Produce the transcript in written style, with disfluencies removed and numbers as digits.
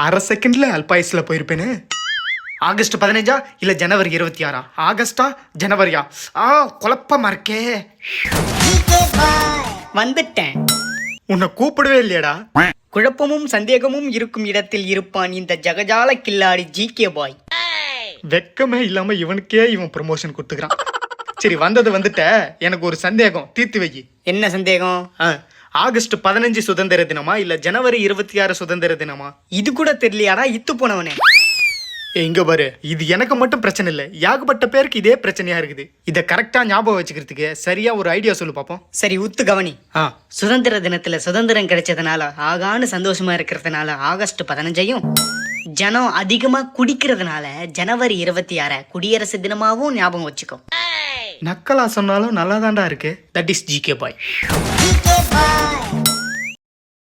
அரை செகண்ட்ல அல்பாயுஸ்ல போயிருப்பேன்னு. ஆகஸ்ட் 15 இல்ல ஜனவரி 26? ஆகஸ்டா ஜனவரியா? குழப்பமா இருக்கே. வந்துட்டேன். உன்னை கூப்பிடவே இல்லையடா. குழப்பமும் சந்தேகமும் இருக்கும் இடத்தில் இருப்பான் இந்த ஜகஜால கில்லாடி ஜிகே பாய். வெக்கமே இல்லாம இவனுக்கே இவன் ப்ரமோஷன் கொடுத்துக்கிறான். சரி, வந்துட்ட. எனக்கு ஒரு சந்தேகம், தீர்த்து வை. என்ன சந்தேகம்? ஆகஸ்ட் 15 சுதந்திர தினமா இல்ல ஜனவரி 26 சுதந்திர தினமா? இது கூட தெரியலையாடா இத்து போனவனே. எங்க பாரு, இது எனக்கு மட்டும் பிரச்சனை இல்லை, ஏகப்பட்ட பேருக்கு இதே பிரச்சனையா இருக்குது. இதை கரெக்டா ஞாபகம் வச்சுக்கிறதுக்கு சரியா ஒரு ஐடியா சொல்லு பாப்போம். சரி, உத்து கவனி. சுதந்திர தினத்துல சுதந்திரம் கிடைச்சதுனால ஆகான்னு சந்தோஷமா இருக்கிறதுனால ஆகஸ்ட் 15ஐயும், ஜனம் அதிகமா குடிக்கிறதுனால ஜனவரி 26 குடியரசு தினமாவும் ஞாபகம் வச்சுக்கோ. நக்கலா சொன்னாலும் நல்லா தாண்டா இருக்கு. That is GK bye.